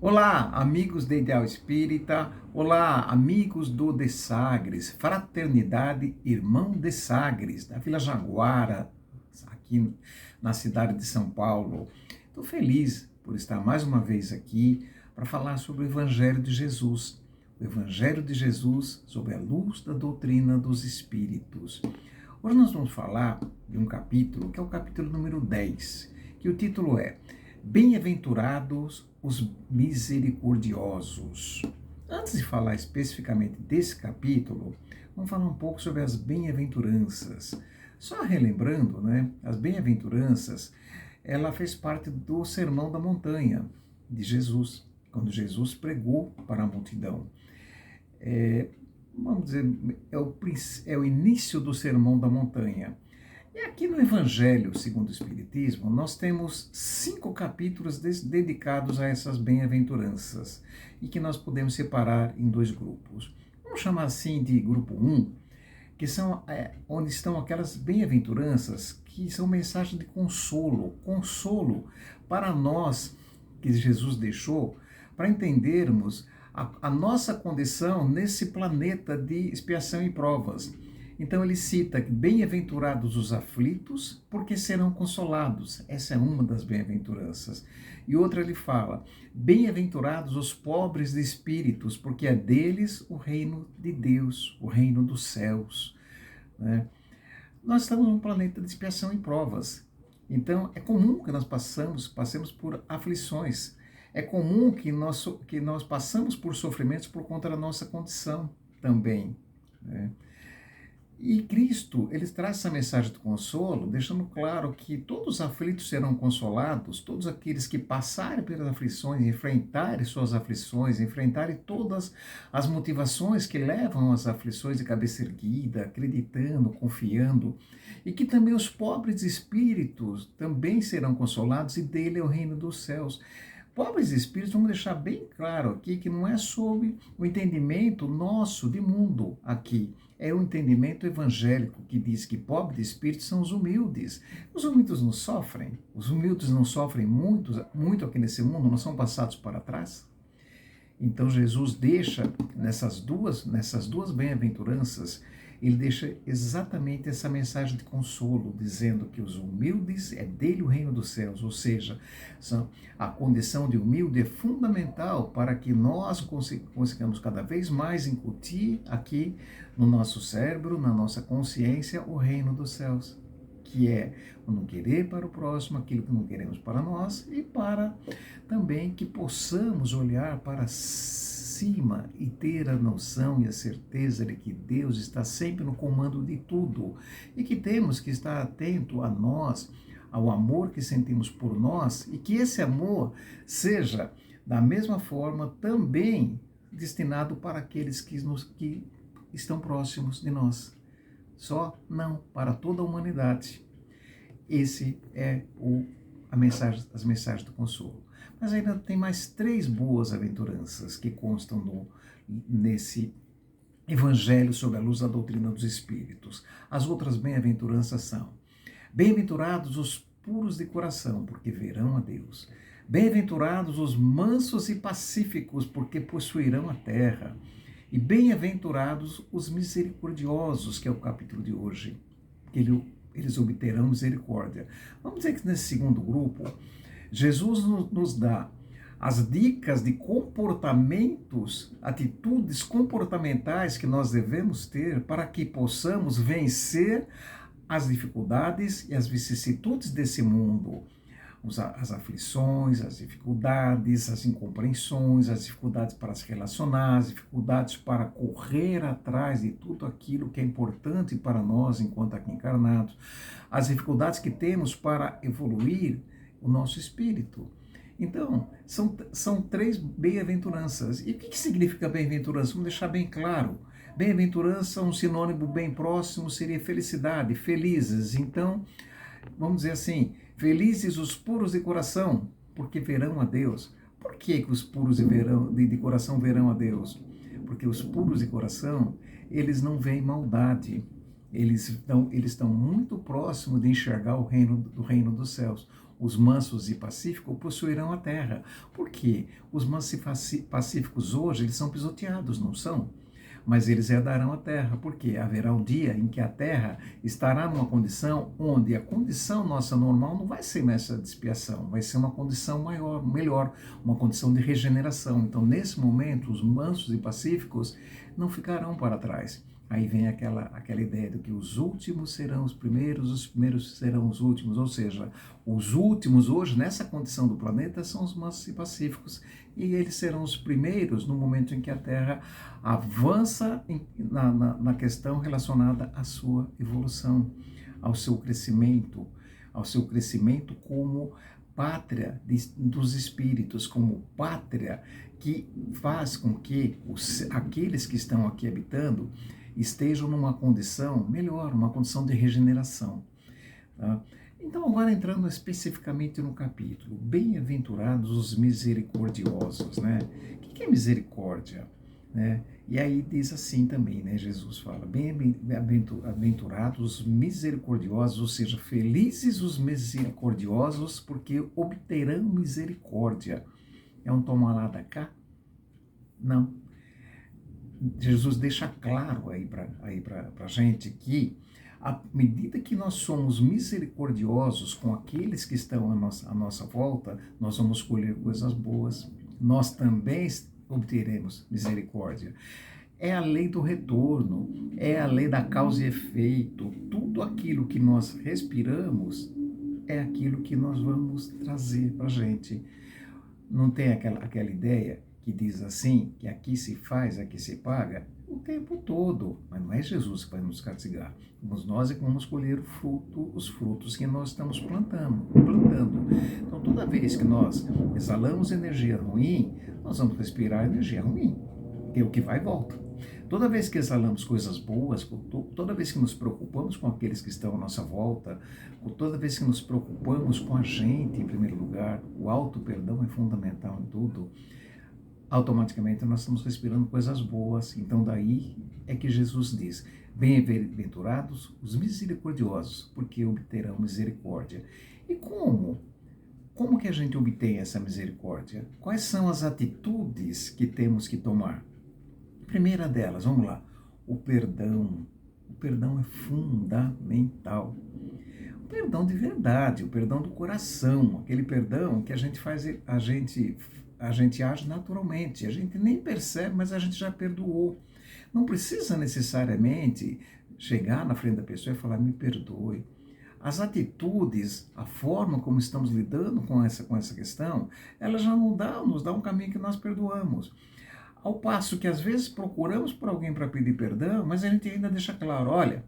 Olá, amigos da Ideal Espírita. Olá, amigos do De Sagres, Fraternidade Irmão de Sagres, da Vila Jaguara, aqui na cidade de São Paulo. Estou feliz por estar mais uma vez aqui para falar sobre o Evangelho de Jesus. O Evangelho de Jesus sob a luz da doutrina dos Espíritos. Hoje nós vamos falar de um capítulo, que é o capítulo número 10, que o título é Bem-aventurados os misericordiosos. Antes de falar especificamente desse capítulo, vamos falar um pouco sobre as bem-aventuranças. Só relembrando, as bem-aventuranças, ela fez parte do Sermão da Montanha de Jesus, quando Jesus pregou para a multidão. Vamos dizer, é o início do Sermão da Montanha. E aqui no Evangelho segundo o Espiritismo, nós temos 5 capítulos dedicados a essas bem-aventuranças e que nós podemos separar em 2 grupos. Vamos chamar assim de grupo 1, que são onde estão aquelas bem-aventuranças que são mensagem de consolo, consolo para nós que Jesus deixou, para entendermos a nossa condição nesse planeta de expiação e provas. Então ele cita que bem-aventurados os aflitos, porque serão consolados. Essa é uma das bem-aventuranças. E outra ele fala, bem-aventurados os pobres de espíritos, porque é deles o reino de Deus, o reino dos céus. Nós estamos num planeta de expiação e provas. Então é comum que nós passemos por aflições. É comum que nós passamos por sofrimentos por conta da nossa condição também. E Cristo, ele traz essa mensagem de consolo, deixando claro que todos os aflitos serão consolados, todos aqueles que passarem pelas aflições, enfrentarem suas aflições, enfrentarem todas as motivações que levam às aflições de cabeça erguida, acreditando, confiando, e que também os pobres espíritos também serão consolados, e dele é o reino dos céus. Pobres espíritos, vamos deixar bem claro aqui que não é sobre o entendimento nosso de mundo aqui. É o entendimento evangélico que diz que pobres espíritos são os humildes. Os humildes não sofrem? Os humildes não sofrem muito aqui nesse mundo? Não são passados para trás? Então Jesus deixa nessas duas bem-aventuranças, ele deixa exatamente essa mensagem de consolo, dizendo que os humildes é dele o reino dos céus, ou seja, a condição de humilde é fundamental para que nós consigamos cada vez mais incutir aqui no nosso cérebro, na nossa consciência, o reino dos céus, que é o não querer para o próximo aquilo que não queremos para nós, e para também que possamos olhar para cima e ter a noção e a certeza de que Deus está sempre no comando de tudo e que temos que estar atento a nós, ao amor que sentimos por nós, e que esse amor seja da mesma forma também destinado para aqueles que estão próximos de nós. Só não para toda a humanidade. Esse é as mensagens do consolo. Mas ainda tem mais 3 boas aventuranças que constam nesse Evangelho sob a luz da doutrina dos Espíritos. As outras bem-aventuranças são: bem-aventurados os puros de coração, porque verão a Deus. Bem-aventurados os mansos e pacíficos, porque possuirão a terra. E bem-aventurados os misericordiosos, que é o capítulo de hoje, que eles obterão misericórdia. Vamos dizer que nesse segundo grupo, Jesus nos dá as dicas de comportamentos, atitudes comportamentais que nós devemos ter para que possamos vencer as dificuldades e as vicissitudes desse mundo. As aflições, as dificuldades, as incompreensões, as dificuldades para se relacionar, as dificuldades para correr atrás de tudo aquilo que é importante para nós enquanto aqui encarnados, as dificuldades que temos para evoluir o nosso espírito. Então, são 3 bem-aventuranças. E o que significa bem-aventurança? Vamos deixar bem claro. Bem-aventurança, um sinônimo bem próximo seria felicidade, felizes. Então, vamos dizer assim, felizes os puros de coração, porque verão a Deus. Por que os puros de coração verão a Deus? Porque os puros de coração, eles não veem maldade. Eles estão muito próximos de enxergar o reino dos céus. os mansos e pacíficos possuirão a terra. Por quê? Os mansos e pacíficos hoje, eles são pisoteados, não são? Mas eles herdarão a terra, porque haverá um dia em que a terra estará numa condição onde a condição nossa normal não vai ser essa de expiação, vai ser uma condição maior, melhor, uma condição de regeneração. Então, nesse momento, os mansos e pacíficos não ficarão para trás. Aí vem aquela ideia de que os últimos serão os primeiros serão os últimos, ou seja, os últimos hoje, nessa condição do planeta, são os mansos e pacíficos, e eles serão os primeiros no momento em que a Terra avança na questão relacionada à sua evolução, ao seu crescimento como pátria dos espíritos, como pátria que faz com que aqueles que estão aqui habitando estejam numa condição melhor, uma condição de regeneração. Tá? Então, agora entrando especificamente no capítulo, bem-aventurados os misericordiosos, né? O que é misericórdia? Né? E aí diz assim também, né? Jesus fala, bem-aventurados os misericordiosos, ou seja, felizes os misericordiosos, porque obterão misericórdia. É um toma lá da cá? Não. Jesus deixa claro aí para a gente que, à medida que nós somos misericordiosos com aqueles que estão à nossa volta, nós vamos colher coisas boas. Nós também obteremos misericórdia. É a lei do retorno, é a lei da causa e efeito. Tudo aquilo que nós respiramos é aquilo que nós vamos trazer para a gente. Não tem aquela ideia que diz assim, que aqui se faz, aqui se paga, o tempo todo. Mas não é Jesus que vai nos castigar. Somos nós que vamos colher os frutos que nós estamos plantando. Então, toda vez que nós exalamos energia ruim, nós vamos respirar energia ruim, que é o que vai e volta. Toda vez que exalamos coisas boas, toda vez que nos preocupamos com aqueles que estão à nossa volta, toda vez que nos preocupamos com a gente, em primeiro lugar, o auto-perdão é fundamental em tudo, automaticamente nós estamos respirando coisas boas. Então daí é que Jesus diz, bem-aventurados os misericordiosos, porque obterão misericórdia. E como? Como que a gente obtém essa misericórdia? Quais são as atitudes que temos que tomar? Primeira delas, vamos lá, o perdão. O perdão é fundamental. O perdão de verdade, o perdão do coração, aquele perdão que a gente age naturalmente, a gente nem percebe, mas a gente já perdoou. Não precisa necessariamente chegar na frente da pessoa e falar, me perdoe. As atitudes, a forma como estamos lidando com essa questão, ela já nos dá um caminho que nós perdoamos. Ao passo que às vezes procuramos por alguém para pedir perdão, mas a gente ainda deixa claro, olha,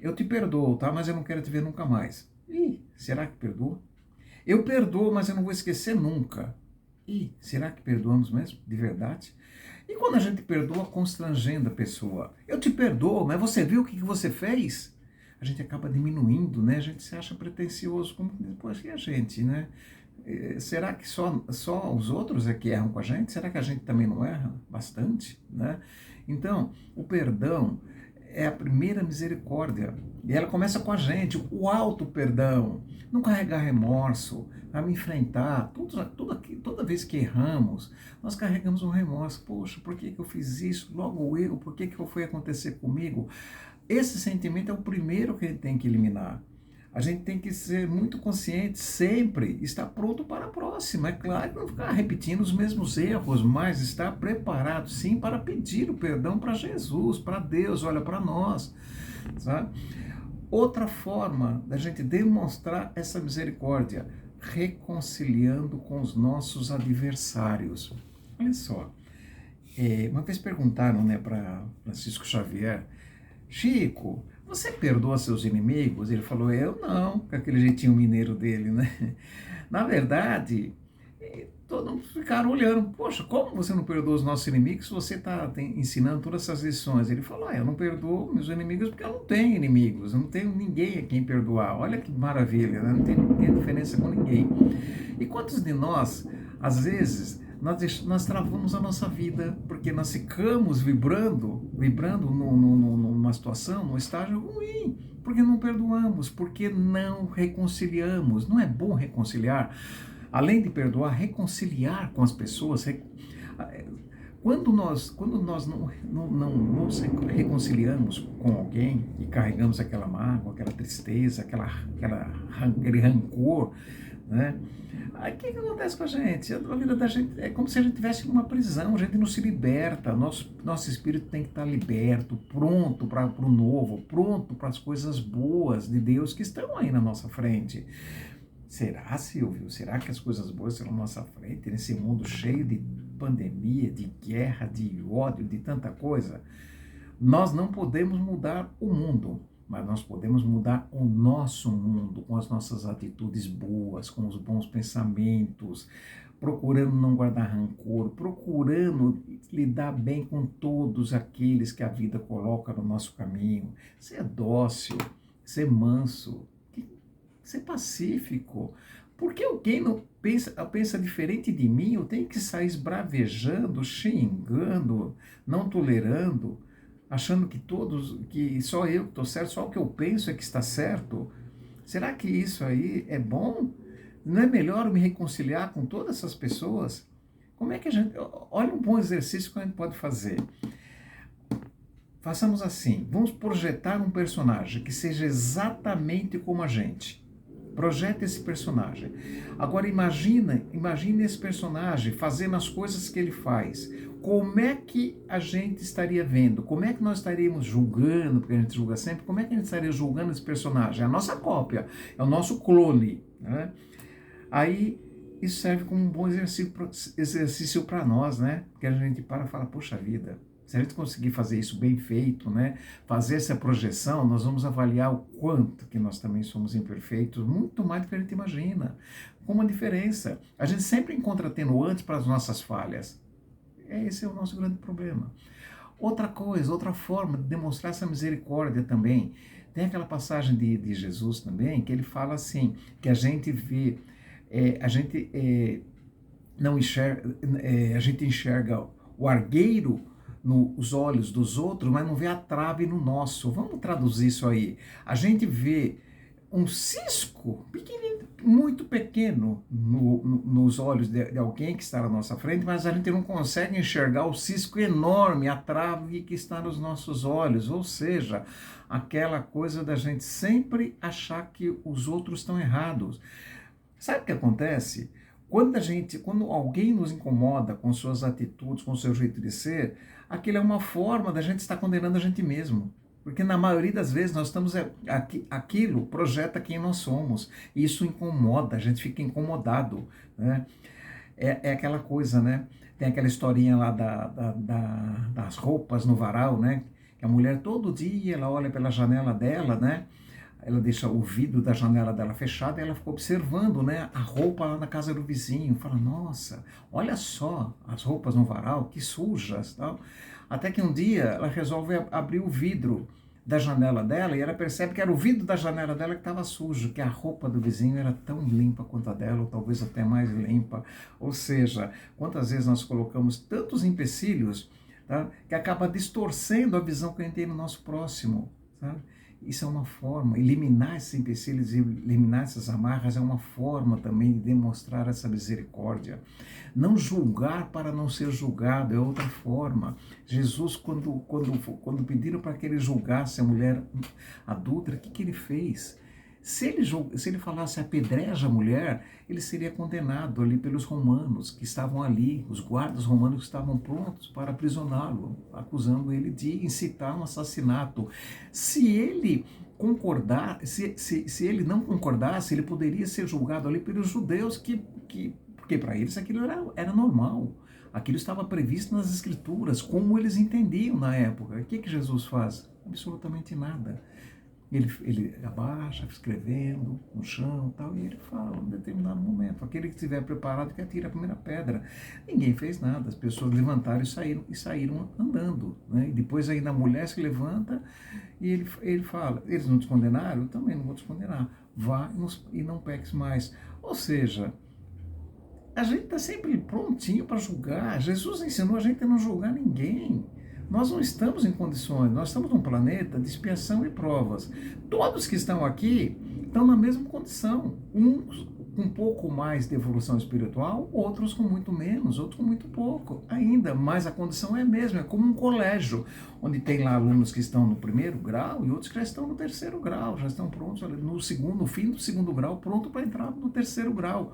eu te perdoo, tá? Mas eu não quero te ver nunca mais. Ih, será que perdoa? Eu perdoo, mas eu não vou esquecer nunca. Ih, será que perdoamos mesmo, de verdade? E quando a gente perdoa constrangendo a pessoa, eu te perdoo, mas você viu o que você fez? A gente acaba diminuindo, né? A gente se acha pretensioso, como depois que a gente, né? Será que só os outros é que erram com a gente? Será que a gente também não erra bastante, né? Então, o perdão é a primeira misericórdia. E ela começa com a gente, o auto-perdão, não carregar remorso, a me enfrentar. Toda vez que erramos, nós carregamos um remorso. Poxa, por que eu fiz isso? Logo eu, por que foi acontecer comigo? Esse sentimento é o primeiro que a gente tem que eliminar. A gente tem que ser muito consciente, sempre estar pronto para a próxima. É claro que não ficar repetindo os mesmos erros, mas estar preparado, sim, para pedir o perdão para Jesus, para Deus, olha, para nós, sabe? Outra forma da gente demonstrar essa misericórdia, reconciliando com os nossos adversários. Olha só, uma vez perguntaram, né, para Francisco Xavier, Chico, você perdoa seus inimigos? Ele falou, eu não, com aquele jeitinho mineiro dele, né? Na verdade, todos mundo ficaram olhando, poxa, como você não perdoa os nossos inimigos se você está ensinando todas essas lições? Ele falou, eu não perdoo meus inimigos porque eu não tenho inimigos, eu não tenho ninguém a quem perdoar. Olha que maravilha, né? Não tem diferença com ninguém. E quantos de nós, às vezes, nós travamos a nossa vida, porque nós ficamos vibrando numa situação, num estágio ruim, porque não perdoamos, porque não reconciliamos. Não é bom reconciliar? Além de perdoar, reconciliar com as pessoas. Quando nós não nos reconciliamos com alguém e carregamos aquela mágoa, aquela tristeza, aquele rancor, né? Aí o que acontece com a gente? A vida da gente é como se a gente estivesse numa prisão, a gente não se liberta, nosso espírito tem que estar liberto, pronto para o novo, pronto para as coisas boas de Deus que estão aí na nossa frente. Será, Silvio? Será que as coisas boas estão na nossa frente, nesse mundo cheio de pandemia, de guerra, de ódio, de tanta coisa? Nós não podemos mudar o mundo, mas nós podemos mudar o nosso mundo com as nossas atitudes boas, com os bons pensamentos, procurando não guardar rancor, procurando lidar bem com todos aqueles que a vida coloca no nosso caminho, ser dócil, ser manso, ser pacífico. Porque alguém não pensa diferente de mim, eu tenho que sair esbravejando, xingando, não tolerando, achando que só eu que estou certo, só o que eu penso é que está certo. Será que isso aí é bom? Não é melhor eu me reconciliar com todas essas pessoas? Como é que a gente... Olha um bom exercício que a gente pode fazer. Façamos assim, vamos projetar um personagem que seja exatamente como a gente. Projeta esse personagem. Agora imagine esse personagem fazendo as coisas que ele faz. Como é que a gente estaria vendo? Como é que nós estaríamos julgando, porque a gente julga sempre, como é que a gente estaria julgando esse personagem? É a nossa cópia, é o nosso clone, né? Aí isso serve como um bom exercício para nós, né? Porque a gente para e fala, poxa vida, se a gente conseguir fazer isso bem feito, né, fazer essa projeção, nós vamos avaliar o quanto que nós também somos imperfeitos, muito mais do que a gente imagina. Com uma diferença, a gente sempre encontra atenuantes para as nossas falhas. Esse é o nosso grande problema. Outra coisa, outra forma de demonstrar essa misericórdia também, tem aquela passagem de Jesus também, que ele fala assim, que a gente vê, não enxerga, a gente enxerga o argueiro nos olhos dos outros, mas não vê a trave no nosso. Vamos traduzir isso aí. A gente vê um cisco pequenino, muito pequeno nos olhos de alguém que está na nossa frente, mas a gente não consegue enxergar o cisco enorme, a trave que está nos nossos olhos, ou seja, aquela coisa da gente sempre achar que os outros estão errados. Sabe o que acontece? Quando alguém nos incomoda com suas atitudes, com seu jeito de ser, aquilo é uma forma da gente estar condenando a gente mesmo. Porque na maioria das vezes nós estamos aquilo projeta quem nós somos. E isso incomoda, a gente fica incomodado, né? É aquela coisa, né? Tem aquela historinha lá das roupas no varal, né? Que a mulher todo dia ela olha pela janela dela, né? Ela deixa o vidro da janela dela fechado e ela fica observando, né, a roupa lá na casa do vizinho. Fala, nossa, olha só as roupas no varal, que sujas, tal. Até que um dia ela resolve abrir o vidro da janela dela e ela percebe que era o vidro da janela dela que estava sujo, que a roupa do vizinho era tão limpa quanto a dela, ou talvez até mais limpa. Ou seja, quantas vezes nós colocamos tantos empecilhos, tá, que acaba distorcendo a visão que a gente tem no nosso próximo, sabe? Isso é uma forma, eliminar esses empecilhos, eliminar essas amarras é uma forma também de demonstrar essa misericórdia. Não julgar para não ser julgado é outra forma. Jesus, quando pediram para que ele julgasse a mulher adúltera, o que ele fez? Se ele falasse apedreja a mulher, ele seria condenado ali pelos romanos que estavam ali, os guardas romanos que estavam prontos para aprisioná-lo, acusando ele de incitar um assassinato. Se ele concordar, se ele não concordasse, ele poderia ser julgado ali pelos judeus, porque para eles aquilo era normal. Aquilo estava previsto nas escrituras, como eles entendiam na época. O que Jesus faz? Absolutamente nada. Ele abaixa, escrevendo no chão tal, e ele fala em um determinado momento, aquele que estiver preparado que atira a primeira pedra. Ninguém fez nada, as pessoas levantaram e saíram andando, né? E depois ainda a mulher se levanta e ele fala, eles não te condenaram? Eu também não vou te condenar, vá e não peques mais. Ou seja, a gente está sempre prontinho para julgar. Jesus ensinou a gente a não julgar ninguém. Nós não estamos em condições, nós estamos num planeta de expiação e provas. Todos que estão aqui estão na mesma condição. Uns com um pouco mais de evolução espiritual, outros com muito menos, outros com muito pouco ainda, mas a condição é a mesma, é como um colégio, onde tem lá alunos que estão no primeiro grau e outros que já estão no terceiro grau, já estão prontos no segundo, no fim do segundo grau, pronto para entrar no terceiro grau.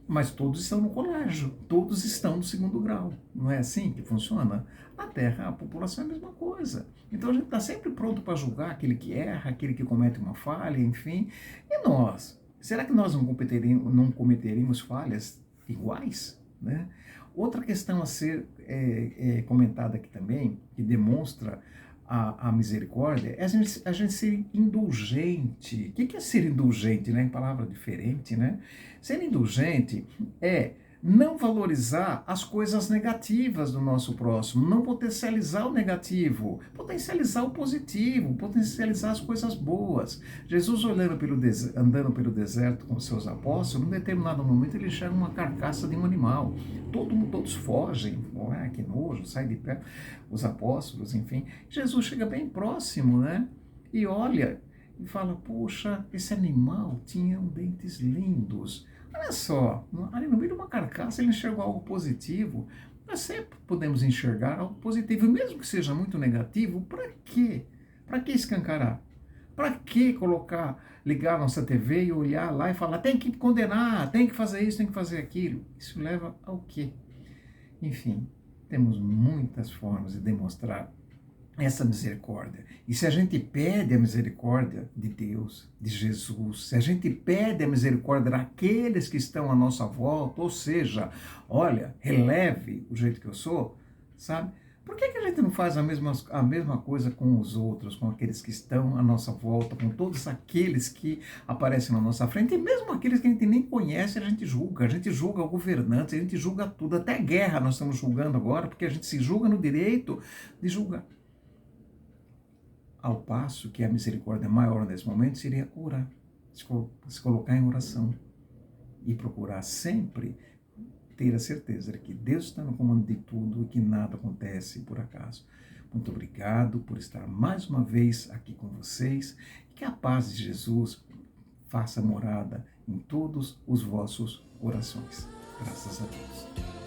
Mas todos estão no colégio, todos estão no segundo grau. Não é assim que funciona? A Terra, a população é a mesma coisa. Então a gente está sempre pronto para julgar aquele que erra, aquele que comete uma falha, enfim. E nós? Será que nós não cometeríamos falhas iguais? Né? Outra questão a ser comentada aqui também, que demonstra a misericórdia, é a gente ser indulgente. O que é ser indulgente, né? Em palavra diferente, né? Ser indulgente é não valorizar as coisas negativas do nosso próximo, não potencializar o negativo, potencializar o positivo, potencializar as coisas boas. Jesus andando pelo deserto com seus apóstolos, em determinado momento ele enxerga uma carcaça de um animal. Todos fogem, que nojo, sai de perto, os apóstolos, enfim. Jesus chega bem próximo, né? E olha, e fala, poxa, esse animal tinha dentes lindos. Olha só, ali no meio de uma carcaça ele enxergou algo positivo. Nós sempre podemos enxergar algo positivo, mesmo que seja muito negativo. Para quê? Para que escancarar? Para que ligar a nossa TV e olhar lá e falar, tem que condenar, tem que fazer isso, tem que fazer aquilo? Isso leva ao quê? Enfim, temos muitas formas de demonstrar essa misericórdia. E se a gente pede a misericórdia de Deus, de Jesus, se a gente pede a misericórdia daqueles que estão à nossa volta, ou seja, olha, releve o jeito que eu sou, sabe? Por que a gente não faz a mesma coisa com os outros, com aqueles que estão à nossa volta, com todos aqueles que aparecem na nossa frente, e mesmo aqueles que a gente nem conhece, a gente julga o governante, a gente julga tudo, até guerra nós estamos julgando agora, porque a gente se julga no direito de julgar. Ao passo que a misericórdia maior nesse momento seria orar, se colocar em oração e procurar sempre ter a certeza de que Deus está no comando de tudo e que nada acontece por acaso. Muito obrigado por estar mais uma vez aqui com vocês e que a paz de Jesus faça morada em todos os vossos corações. Graças a Deus.